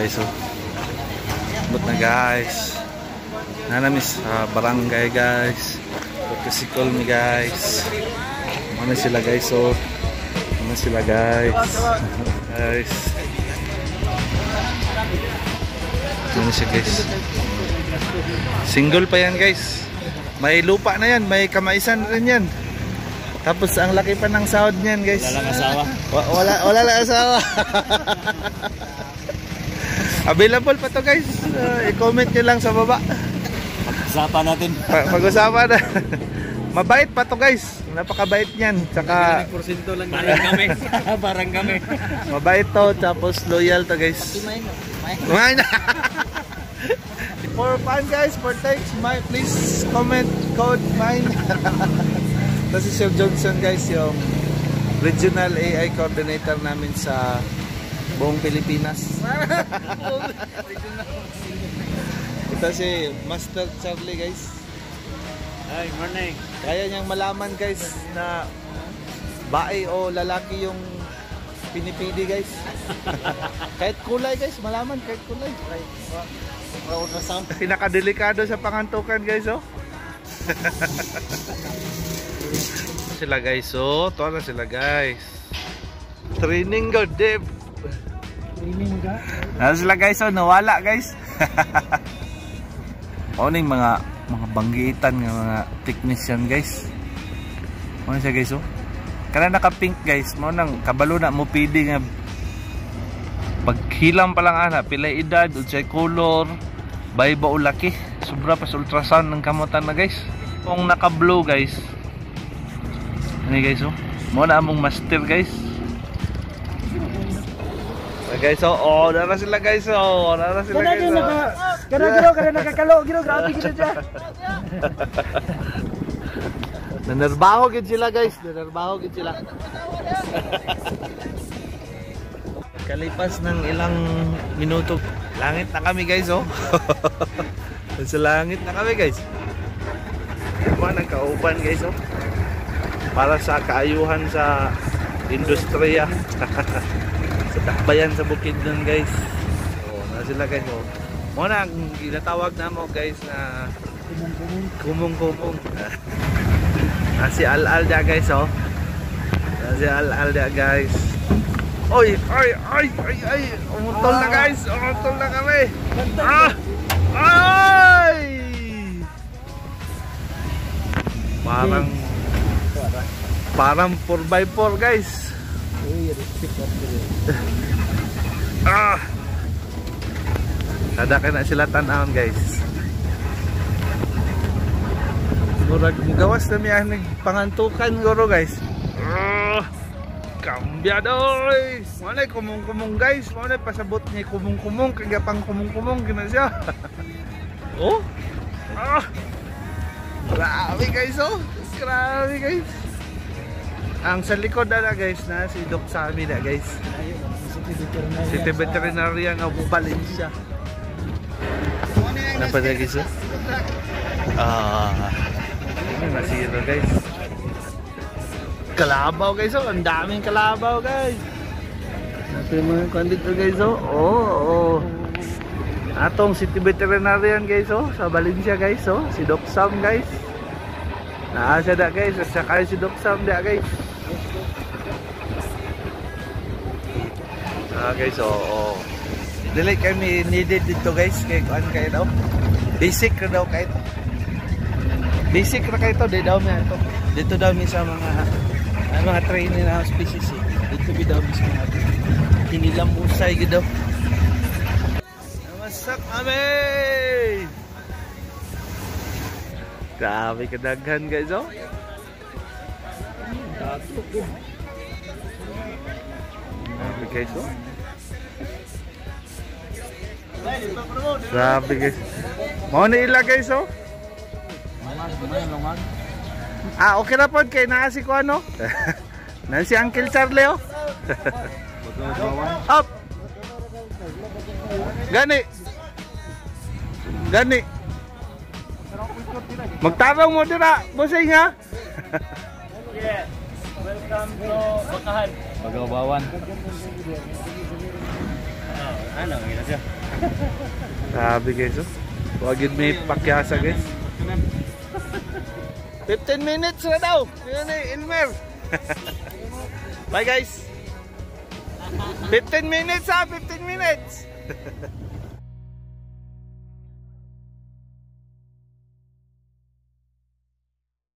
guys. So, but na guys. Nanamis barangay guys. Pagkasikol mi guys. Ano sila guys. So, ano sila guys. Guys. Ano siya guys. Single pa yan guys. May lupa na yan. May kamaisan rin yan. Tapos ang laki pa ng sahod niyan guys. Wala lang asawa. Wala lang asawa. Available pa to guys. I-comment nyo lang sa baba. Pag-usapan natin. Pag-usapan na. Mabait pa to guys. Napakabait niyan. Tsaka 1% lang. Parang kami. Parang kami. Mabait to. Tapos loyal to guys. Kumain na. For fun guys, for thanks, please comment code mine. Ito si Sir Johnson guys, yung regional AI coordinator namin sa buong Pilipinas. Ito si Master Charlie guys. Hi, morning. Kaya niyang malaman guys na bae o lalaki yung pinipili guys. Kahit kulay guys, malaman kahit kulay. Pinakadelikado sa pangantukan guys oh. Sila guys oh, to na sila guys. Training go deep. Training ka? Na sila guys oh, nawala guys. Oning mga banggitan ng mga technician guys. Ano siya guys oh? Kana naka-pink guys, mo nang kabalo na mo pili nga paghilam pa lang ana, pilay edad, unsay color, bay ba o laki, sobra pa sa ultrasound ng kamutan na guys. Kung naka-blue guys. Ani guys oh. Mo na among master guys. Guys oh, dara sila guys oh, dara sila guys. Kada nakakalo, grabe gid siya. Nanarbaho gid sila guys, nanarbaho gid sila. Kalipas ng ilang minuto, langit na kami guys oh. Sa langit na kami guys. Mga nagkauban guys oh. Para sa kaayuhan sa industriya. Sa takbayan sa bukid nun guys. Oh, na sila guys oh. Muna ang ginatawag na mo guys na kumong-kumong. Si Al-Al dia guys oh. Si Al-Al dia guys. Oy, umutol na guys, umutol na kami. Ay! Parang 4x4 guys. Kada ka na sila tanawon guys. Murag gawas na miya nagpangantukan guro guys. Kambiyadoy! Manay kumong-kumong guys. Manay pasabot niya kumong-kumong. Kaya pang kumong-kumong gina siya. Oh! Grabe guys oh! Grabe guys! Ang sa likod na guys na si Doc Sammy na guys. City Veterinarian of Valencia. Napada guys oh? Nasira guys. Kalabaw guys oh, ang daming kalabaw guys. Natin mga kandito guys oh. Oh. Atong City Veterinarian guys oh, sa Valencia guys oh, si Doc Sam guys. Naasa da guys, saka si Doc Sam da guys. Guys oh. Dili kami needed dito guys, kay kuan kay daw. Basic ra daw kay ito. Basic ra kay ito, di daw mi ito. Dito daw mi sa mga training na species eh. Dito bidaw mismo natin. Hinilang musay gidaw. Namasak kami! Grabe kadaghan guys oh. Grabe guys oh. Grabe guys. Mau na ila guys oh. Okay na po kay naasi ko ano. Na si Uncle Charlie oh. Up. Gani. Magtarong mo dira, bossing ha. Yeah. Welcome to Bakahan. Bagawawan. Ano, gila siya. Grabe guys, oh. Huwag yun may pakyasa guys. 15 minutes na daw. Yun eh, Elmer. Bye guys. 15 minutes ha, 15 minutes.